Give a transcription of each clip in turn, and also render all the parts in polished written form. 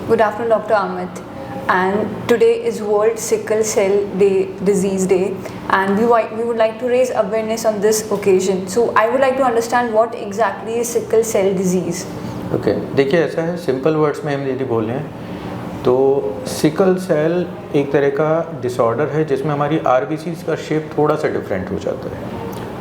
Good afternoon, Dr. Amit. And today is World Sickle Cell Disease Day, and we would like to raise awareness on this occasion. So I would like to understand what exactly is sickle cell disease. Okay देखिए, ऐसा है, simple words में हम यदि बोलें तो sickle cell एक तरह का डिसऑर्डर है जिसमें हमारी आरबीसीज का शेप थोड़ा सा डिफरेंट हो जाता है.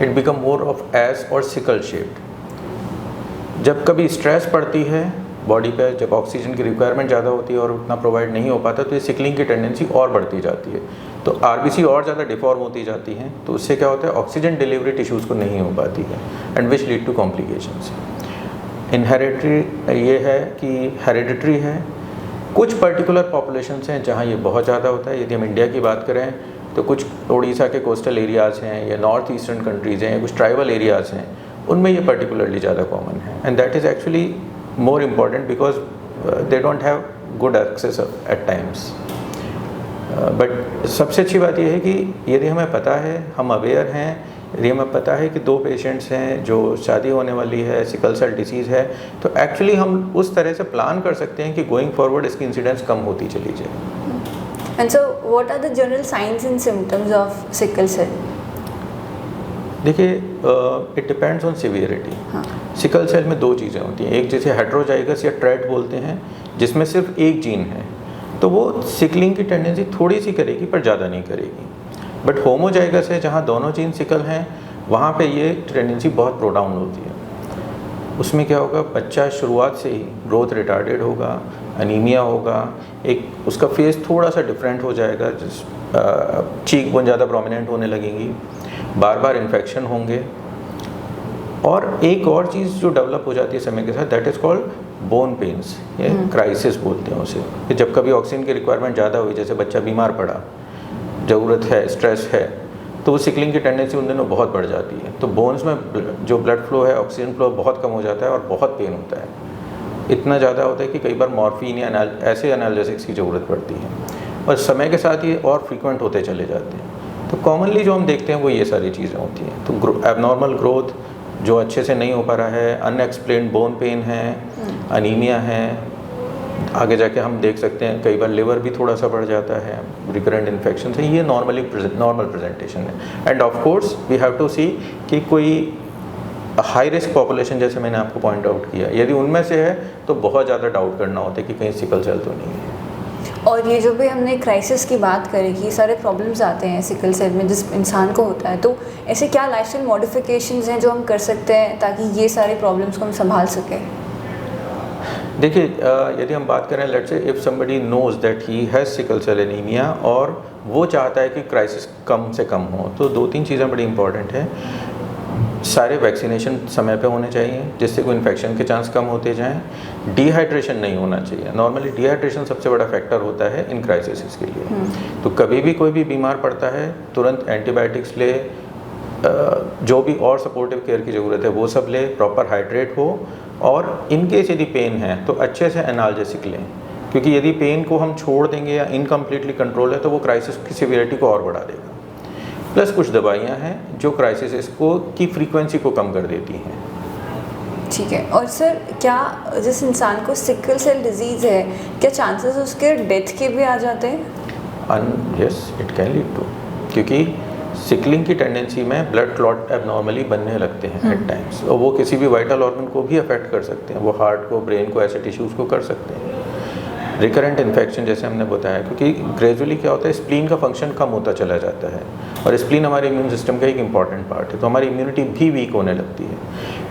It become more of S और सिकल शेप्ड. जब कभी स्ट्रेस पड़ती है बॉडी पे, जब ऑक्सीजन की रिक्वायरमेंट ज़्यादा होती है और उतना प्रोवाइड नहीं हो पाता, तो ये सिकलिंग की टेंडेंसी और बढ़ती जाती है. तो आरबीसी और ज़्यादा डिफॉर्म होती जाती हैं, तो उससे क्या होता है, ऑक्सीजन डिलीवरी टिश्यूज़ को नहीं हो पाती है, and which lead to complications. इनहेरिटरी ये है कि हेरिडिटरी है. कुछ पर्टिकुलर पॉपुलेशंस हैं जहाँ ये बहुत ज़्यादा होता है. यदि हम इंडिया की बात करें तो कुछ उड़ीसा के कोस्टल एरियाज़ हैं या नॉर्थ ईस्टर्न कंट्रीज़ हैं या कुछ ट्राइबल एरियाज़ हैं, उनमें ये पर्टिकुलरली ज़्यादा कॉमन है. And that is actually more important because they don't have good access at times. But सबसे अच्छी बात यह है कि यदि हमें पता है, हम अवेयर हैं, यदि हमें पता है कि 2 पेशेंट्स हैं जो शादी होने वाली है, सिकल सेल डिसीज़ है, तो एक्चुअली हम उस तरह से प्लान कर सकते हैं कि गोइंग फॉरवर्ड इसकी इंसिडेंस कम होती चली जाए. And so what are the general signs and symptoms of sickle cell? देखिए, it depends on severity. Sickle cell में 2 चीज़ें होती हैं. एक जैसे हेट्रोजाइगस या ट्रेट बोलते हैं, जिसमें सिर्फ एक जीन है, तो वो सिकलिंग की टेंडेंसी थोड़ी सी करेगी पर ज़्यादा नहीं करेगी. बट होमोजाइगस है, जहाँ दोनों जीन सिकल हैं, वहाँ पे ये टेंडेंसी बहुत प्रोडाउन होती है. उसमें क्या होगा, बच्चा शुरुआत से ही ग्रोथ रिटार्डेड होगा, अनीमिया होगा, एक उसका फेस थोड़ा सा डिफरेंट हो जाएगा, चीक बोन ज़्यादा प्रोमिनेंट होने लगेंगी, बार बार इन्फेक्शन होंगे. और एक और चीज़ जो डेवलप हो जाती है समय के साथ, that is called bone pains, ये क्राइसिस बोलते हैं उसे. कि जब कभी ऑक्सीजन की रिक्वायरमेंट ज़्यादा हुई, जैसे बच्चा बीमार पड़ा, ज़रूरत है, स्ट्रेस है, तो वो सिकलिंग की टेंडेंसी उन दिनों बहुत बढ़ जाती है. तो बोन्स में जो ब्लड फ्लो है, ऑक्सीजन फ्लो बहुत कम हो जाता है और बहुत पेन होता है. इतना ज़्यादा होता है कि कई बार मॉर्फिन या ऐसे एनाल्जेसिक्स की ज़रूरत पड़ती है, और समय के साथ ये और फ्रीक्वेंट होते चले जाते हैं. तो कॉमनली जो हम देखते हैं वो ये सारी चीज़ें होती हैं. तो एबनॉर्मल ग्रोथ जो अच्छे से नहीं हो पा रहा है, अनएक्सप्लेन्ड बोन पेन है, अनीमिया है, आगे जाके हम देख सकते हैं कई बार लिवर भी थोड़ा सा बढ़ जाता है, रिकरेंट इन्फेक्शन है. ये नॉर्मल प्रेजेंटेशन है. And of course we have to see कि कोई हाई रिस्क पॉपुलेशन, जैसे मैंने आपको पॉइंट आउट किया, यदि उनमें से है तो बहुत ज़्यादा डाउट करना होता है कि कहीं सिकल सेल तो नहीं है. और ये जो भी हमने क्राइसिस की बात करी कि सारे प्रॉब्लम्स आते हैं सिकल सेल में जिस इंसान को होता है, तो ऐसे क्या लाइफस्टाइल मॉडिफिकेशंस हैं जो हम कर सकते हैं ताकि ये सारे प्रॉब्लम्स को हम संभाल सकें? देखिए, यदि हम बात करें, let's say if somebody knows that he has sickle cell anaemia और वो चाहता है कि क्राइसिस कम से कम हो, तो 2-3 चीज़ें बड़ी इंपॉर्टेंट हैं. सारे वैक्सीनेशन समय पे होने चाहिए जिससे कोई इन्फेक्शन के चांस कम होते जाएं. डिहाइड्रेशन नहीं होना चाहिए. नॉर्मली डिहाइड्रेशन सबसे बड़ा फैक्टर होता है इन क्राइसिस के लिए. तो कभी भी कोई भी बीमार पड़ता है, तुरंत एंटीबायोटिक्स ले, जो भी और सपोर्टिव केयर की ज़रूरत है वो सब ले, प्रॉपर हाइड्रेट हो, और इनकेस यदि पेन है तो अच्छे से एनाल्जेसिक लें, क्योंकि यदि पेन को हम छोड़ देंगे या इनकम्प्लीटली कंट्रोल है तो वो क्राइसिस की सिवियरिटी को और बढ़ा देगा. प्लस कुछ दवाइयाँ हैं जो क्राइसिस को की फ्रीक्वेंसी को कम कर देती हैं. ठीक है. और सर, क्या जिस इंसान को सिकल सेल डिजीज़ है, क्या चांसेस उसके डेथ के भी आ जाते हैं? Yes, it can lead to, क्योंकि सिकलिंग की टेंडेंसी में ब्लड क्लॉट एबनॉर्मली बनने लगते हैं एट टाइम्स, और वो किसी भी वाइटल ऑर्गन को भी अफेक्ट कर सकते हैं. वो हार्ट को, ब्रेन को, ऐसे टिश्यूज़ को कर सकते हैं. रिकरेंट इन्फेक्शन जैसे हमने बताया, क्योंकि ग्रेजुअली क्या होता है, स्प्लीन का फंक्शन कम होता चला जाता है, और स्प्लीन हमारे इम्यून सिस्टम का एक इंपॉर्टेंट पार्ट है, तो हमारी इम्यूनिटी भी वीक होने लगती है.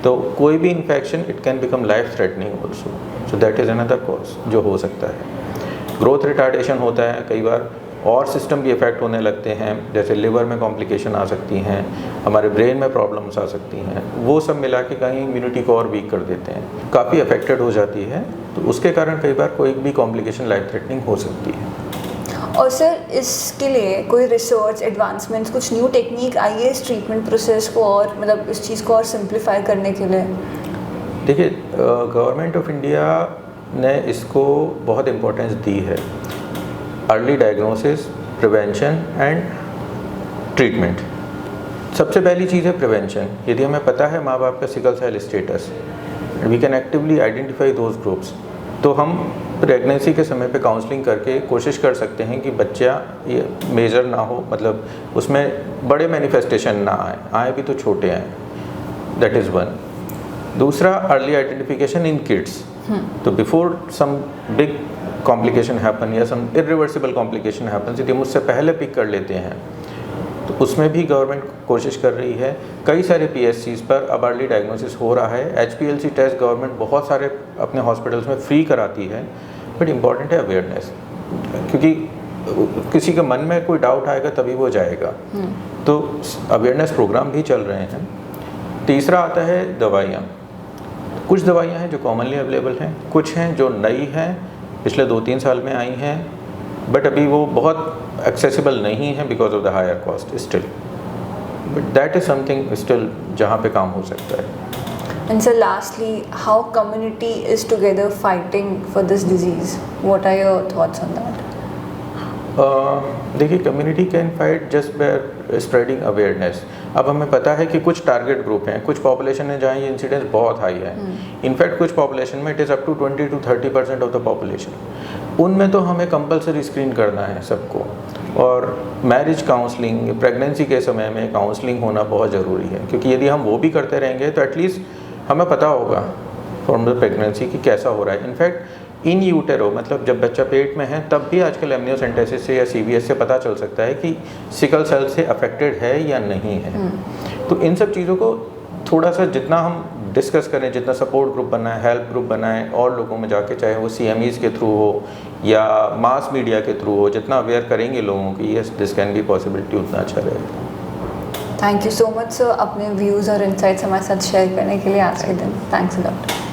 तो कोई भी infection, it can become life threatening also. So that is another cause जो हो सकता है. ग्रोथ रिटार्डेशन होता है कई बार, और सिस्टम भी इफेक्ट होने लगते हैं, जैसे लिवर में कॉम्प्लिकेशन आ सकती हैं, हमारे ब्रेन में प्रॉब्लम्स आ सकती हैं. वो सब मिला के कहीं इम्यूनिटी को और वीक कर देते हैं, काफ़ी अफेक्टेड हो जाती है. तो उसके कारण कई बार कोई भी कॉम्प्लिकेशन लाइफ थ्रेटनिंग हो सकती है. और सर, इसके लिए कोई रिसर्च एडवांसमेंट्स, कुछ न्यू टेक्निक आई है इस ट्रीटमेंट प्रोसेस को और मतलब इस चीज़ को और सिंप्लीफाई करने के लिए? देखिए, गवर्नमेंट ऑफ इंडिया ने इसको बहुत इम्पोर्टेंस दी है. Early diagnosis, prevention and treatment. सबसे पहली चीज़ है प्रिवेंशन. यदि हमें पता है माँ बाप का sickle cell status, we can actively identify those groups तो हम प्रेगनेंसी के समय पे काउंसलिंग करके कोशिश कर सकते हैं कि बच्चा ये मेजर ना हो, मतलब उसमें बड़े मैनिफेस्टेशन ना आए भी तो छोटे आए, दैट इज़ वन। दूसरा, अर्ली आइडेंटिफिकेशन इन किड्स। तो before some big complication happen या सम इरिवर्सिबल कॉम्प्लिकेशन हैपन, यदि हम उससे पहले पिक कर लेते हैं तो उसमें भी गवर्नमेंट कोशिश कर रही है। कई सारे PSCs पर अब अर्ली डायग्नोसिस हो रहा है। HPLC टेस्ट गवर्नमेंट बहुत सारे अपने हॉस्पिटल्स में फ्री कराती है, बट इम्पॉर्टेंट है अवेयरनेस, क्योंकि किसी के मन में कोई डाउट आएगा तभी वो जाएगा। तो अवेयरनेस प्रोग्राम भी चल रहे हैं। तीसरा आता है दवाइयाँ। कुछ दवाइयाँ हैं जो कॉमनली अवेलेबल हैं, कुछ हैं जो नई हैं, पिछले 2-3 साल में आई हैं, बट अभी वो बहुत एक्सेसिबल नहीं है because of the higher cost still, but that is something still जहाँ पे काम हो सकता है। And so lastly, how community is together fighting for this disease? What are your thoughts on that? देखिए, community can fight just by spreading awareness. अब हमें पता है कि कुछ टारगेट ग्रुप हैं, कुछ पॉपुलेशन है जहाँ ये इंसिडेंस बहुत हाई है। इनफैक्ट कुछ पॉपुलेशन में it is up to 20 to 30% of the population. उनमें तो हमें कंपलसरी स्क्रीन करना है सबको, और मैरिज काउंसलिंग, प्रेगनेंसी के समय में काउंसलिंग होना बहुत ज़रूरी है, क्योंकि यदि हम वो भी करते रहेंगे तो एटलीस्ट हमें पता होगा फ्रॉम द प्रेगनेंसी कि कैसा हो रहा है। इनफैक्ट इन यूटेरो, मतलब जब बच्चा पेट में है तब भी आजकल एमनियोसेंटेसिस से या CVS से पता चल सकता है कि सिकल सेल से अफेक्टेड है या नहीं है। तो इन सब चीज़ों को थोड़ा सा जितना हम डिस्कस करें, जितना सपोर्ट ग्रुप बनाएं, हेल्प ग्रुप बनाएं, और लोगों में जाके, चाहे वो CMEs के थ्रू हो या मास मीडिया के थ्रू हो, जितना अवेयर करेंगे लोगों की yes this can be possibility, उतना अच्छा रहेगा। Thank you so much sir, अपने व्यूज़ और इंसाइट्स हमारे साथ शेयर करने के लिए आज के दिन। Thanks a lot.